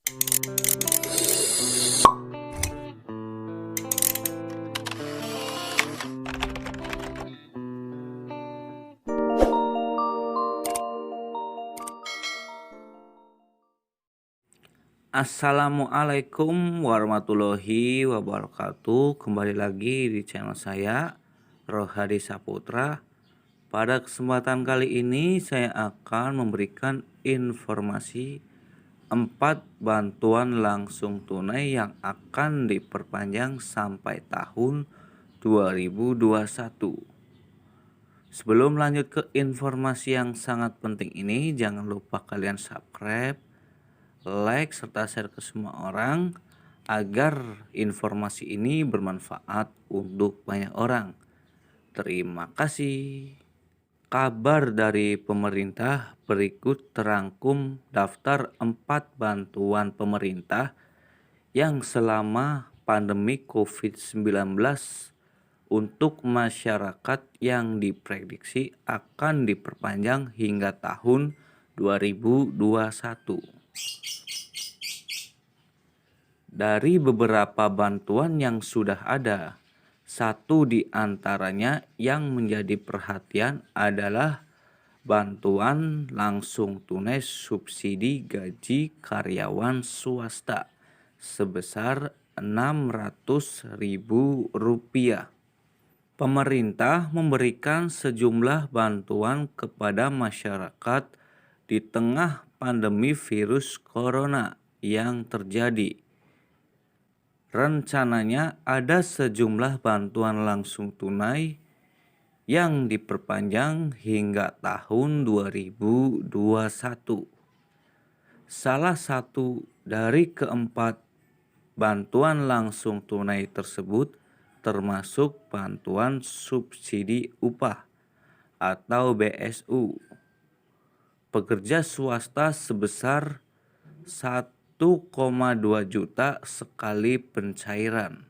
Assalamualaikum warahmatullahi wabarakatuh. Kembali lagi di channel saya, Rohadi Saputra. Pada kesempatan kali ini saya akan memberikan informasi 4 bantuan langsung tunai yang akan diperpanjang sampai tahun 2021. Sebelum lanjut ke informasi yang sangat penting ini, jangan lupa kalian subscribe, like, serta share ke semua orang agar informasi ini bermanfaat untuk banyak orang. Terima kasih. Kabar dari pemerintah berikut terangkum daftar 4 bantuan pemerintah yang selama pandemi COVID-19 untuk masyarakat yang diprediksi akan diperpanjang hingga tahun 2021. Dari beberapa bantuan yang sudah ada, satu di antaranya yang menjadi perhatian adalah bantuan langsung tunai subsidi gaji karyawan swasta sebesar Rp600.000. Pemerintah memberikan sejumlah bantuan kepada masyarakat di tengah pandemi virus corona yang terjadi. Rencananya ada sejumlah bantuan langsung tunai yang diperpanjang hingga tahun 2021. Salah satu dari keempat bantuan langsung tunai tersebut termasuk bantuan subsidi upah atau BSU pekerja swasta sebesar 1,2 juta sekali pencairan.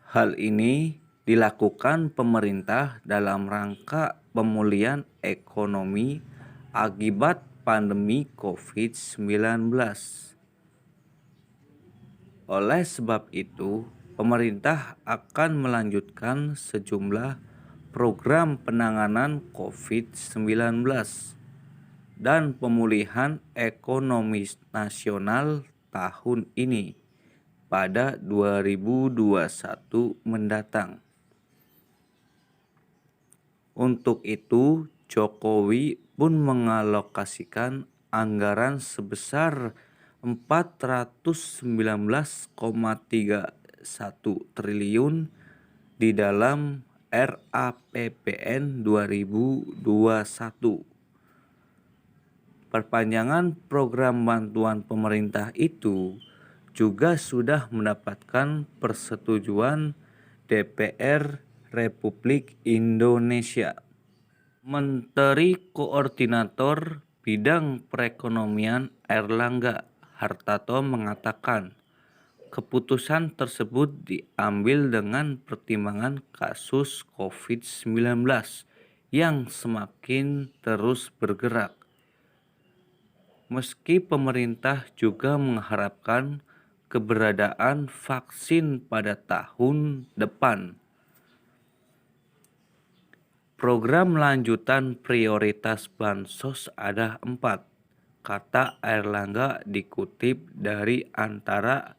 Hal ini dilakukan pemerintah dalam rangka pemulihan ekonomi akibat pandemi COVID-19. Oleh sebab itu, pemerintah akan melanjutkan sejumlah program penanganan COVID-19 dan pemulihan ekonomi nasional tahun ini pada 2021 mendatang. Untuk itu, Jokowi pun mengalokasikan anggaran sebesar 419,31 triliun di dalam RAPBN 2021. Perpanjangan program bantuan pemerintah itu juga sudah mendapatkan persetujuan DPR Republik Indonesia. Menteri Koordinator Bidang Perekonomian Airlangga Hartarto mengatakan, keputusan tersebut diambil dengan pertimbangan kasus COVID-19 yang semakin terus bergerak. Meski pemerintah juga mengharapkan keberadaan vaksin pada tahun depan. Program lanjutan prioritas Bansos ada 4, kata Airlangga dikutip dari Antara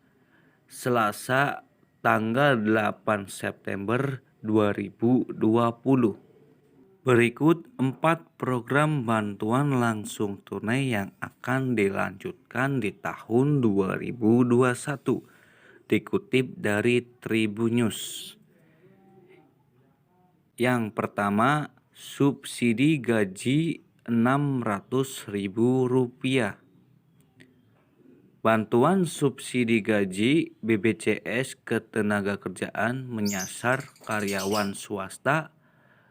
Selasa tanggal 8 September 2020. Berikut 4 program bantuan langsung tunai yang akan dilanjutkan di tahun 2021, dikutip dari Tribunnews. Yang pertama, subsidi gaji Rp600.000. Bantuan subsidi gaji BPJS Ketenagakerjaan menyasar karyawan swasta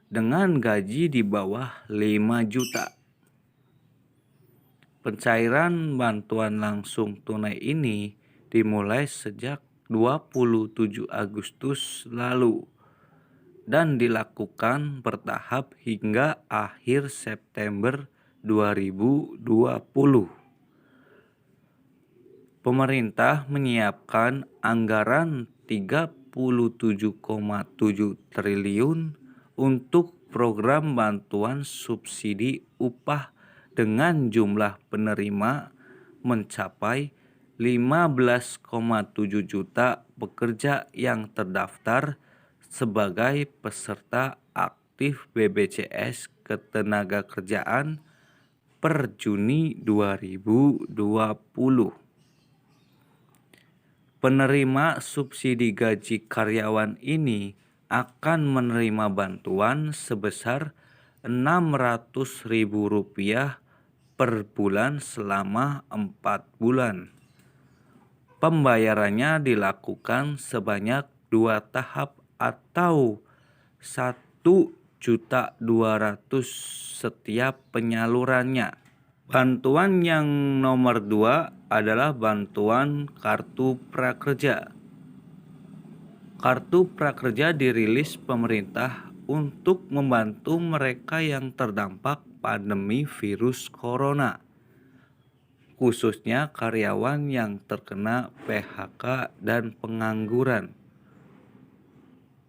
dengan gaji di bawah 5 juta. Pencairan bantuan langsung tunai ini dimulai sejak 27 Agustus lalu dan dilakukan bertahap hingga akhir September 2020. Pemerintah menyiapkan anggaran 37,7 triliun untuk program bantuan subsidi upah dengan jumlah penerima mencapai 15,7 juta pekerja yang terdaftar sebagai peserta aktif BPJS Ketenagakerjaan per Juni 2020. Penerima subsidi gaji karyawan ini akan menerima bantuan sebesar Rp600.000 per bulan selama 4 bulan. Pembayarannya dilakukan sebanyak 2 tahap atau 1.200.000 setiap penyalurannya. Bantuan yang nomor 2 adalah bantuan Kartu Prakerja. Kartu Prakerja dirilis pemerintah untuk membantu mereka yang terdampak pandemi virus corona, khususnya karyawan yang terkena PHK dan pengangguran.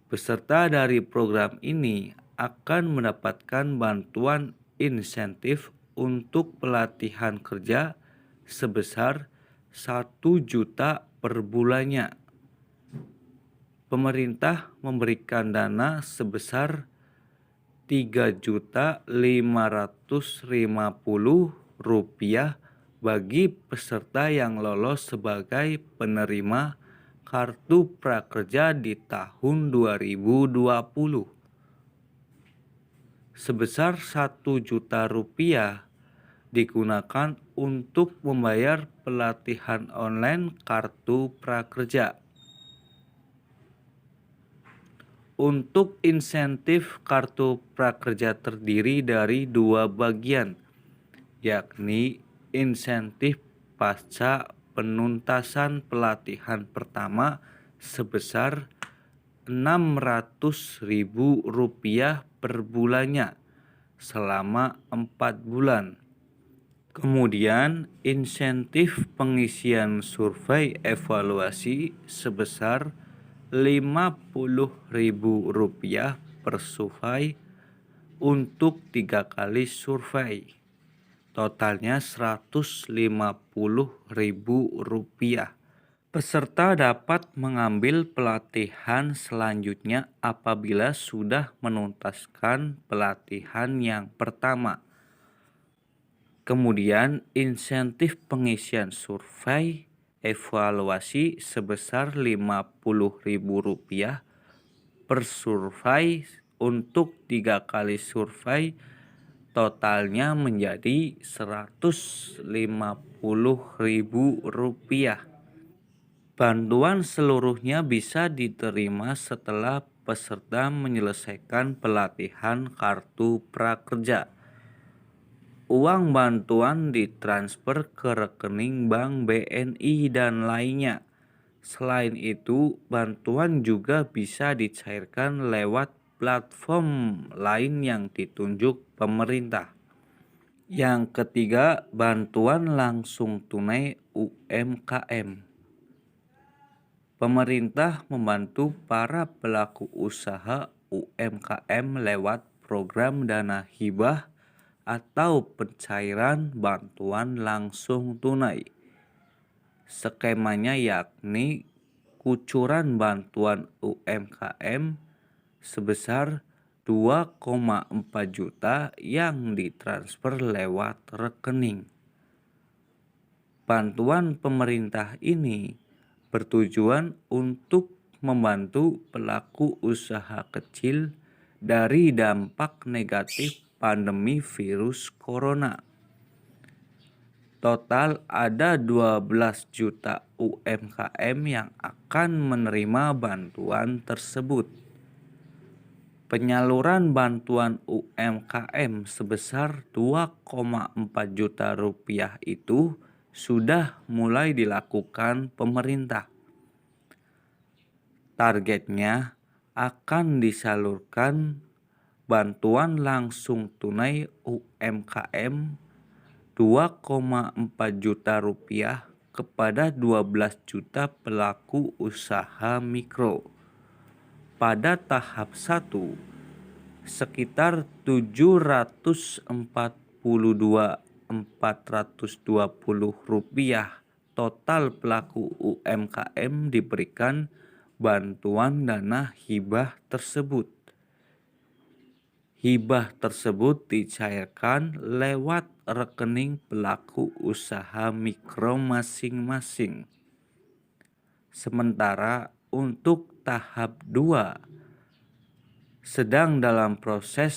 Peserta dari program ini akan mendapatkan bantuan insentif untuk pelatihan kerja sebesar 1 juta per bulannya. Pemerintah memberikan dana sebesar Rp3.550.000 bagi peserta yang lolos sebagai penerima Kartu Prakerja di tahun 2020. Sebesar 1 juta rupiah digunakan untuk membayar pelatihan online Kartu Prakerja. Untuk insentif Kartu Prakerja terdiri dari 2 bagian, yakni insentif pasca penuntasan pelatihan pertama sebesar Rp600.000 per bulannya selama 4 bulan. Kemudian insentif pengisian survei evaluasi sebesar Rp50.000 per survei untuk 3 kali survei. Totalnya Rp150.000. Peserta dapat mengambil pelatihan selanjutnya apabila sudah menuntaskan pelatihan yang pertama. Kemudian insentif pengisian survei evaluasi sebesar Rp50.000 per survei untuk 3 kali survei, totalnya menjadi Rp150.000. Bantuan seluruhnya bisa diterima setelah peserta menyelesaikan pelatihan Kartu Prakerja. Uang bantuan ditransfer ke rekening bank BNI dan lainnya. Selain itu, bantuan juga bisa dicairkan lewat platform lain yang ditunjuk pemerintah. Yang ketiga, bantuan langsung tunai UMKM. Pemerintah membantu para pelaku usaha UMKM lewat program dana hibah atau pencairan bantuan langsung tunai. Skemanya yakni kucuran bantuan UMKM sebesar 2,4 juta yang ditransfer lewat rekening. Bantuan pemerintah ini bertujuan untuk membantu pelaku usaha kecil dari dampak negatif pandemi virus corona. Total ada 12 juta UMKM yang akan menerima bantuan tersebut. Penyaluran bantuan UMKM sebesar 2,4 juta rupiah itu sudah mulai dilakukan pemerintah. Targetnya akan disalurkan bantuan langsung tunai UMKM 2,4 juta rupiah kepada 12 juta pelaku usaha mikro. Pada tahap 1, sekitar Rp422.420 total pelaku UMKM diberikan bantuan dana hibah tersebut. Hibah tersebut dicairkan lewat rekening pelaku usaha mikro masing-masing. Sementara untuk tahap 2 sedang dalam proses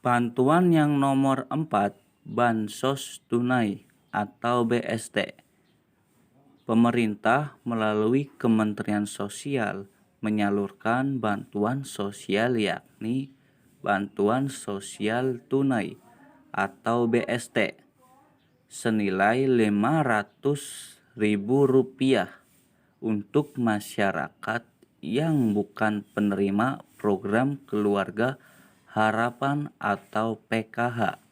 bantuan yang nomor 4, Bansos Tunai atau BST. Pemerintah melalui Kementerian Sosial menyalurkan bantuan sosial yakni Bantuan Sosial Tunai atau BST senilai Rp500.000 untuk masyarakat yang bukan penerima program Keluarga Harapan atau PKH.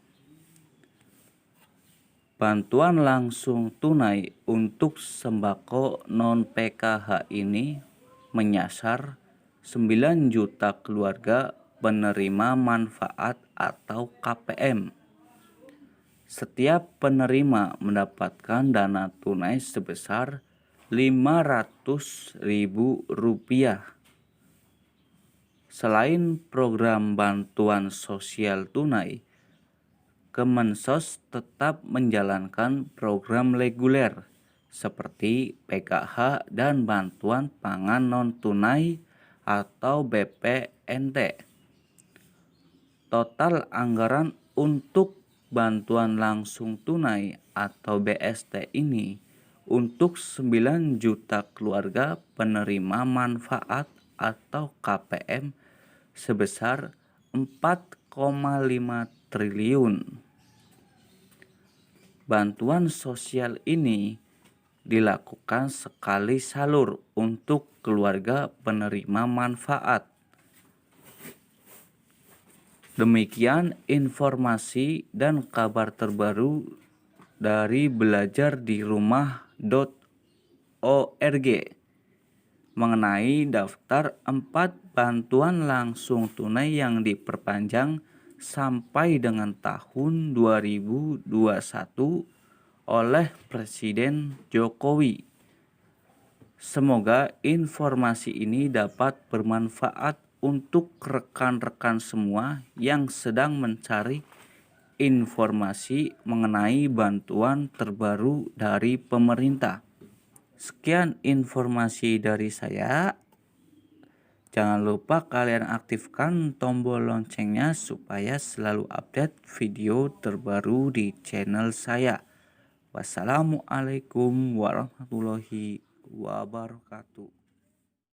Bantuan langsung tunai untuk sembako non-PKH ini menyasar 9 juta keluarga penerima manfaat atau KPM. Setiap penerima mendapatkan dana tunai sebesar Rp500.000. Selain program bantuan sosial tunai, Kemensos tetap menjalankan program reguler seperti PKH dan bantuan pangan non-tunai atau BPNT. Total anggaran untuk bantuan langsung tunai atau BST ini untuk 9 juta keluarga penerima manfaat atau KPM sebesar 4,5 triliun. Bantuan sosial ini dilakukan sekali salur untuk keluarga penerima manfaat. Demikian informasi dan kabar terbaru dari belajardirumah.org mengenai daftar 4 bantuan langsung tunai yang diperpanjang sampai dengan tahun 2021 oleh Presiden Jokowi. Semoga informasi ini dapat bermanfaat untuk rekan-rekan semua yang sedang mencari informasi mengenai bantuan terbaru dari pemerintah. Sekian informasi dari saya. Jangan lupa kalian aktifkan tombol loncengnya supaya selalu update video terbaru di channel saya. Wassalamualaikum warahmatullahi wabarakatuh.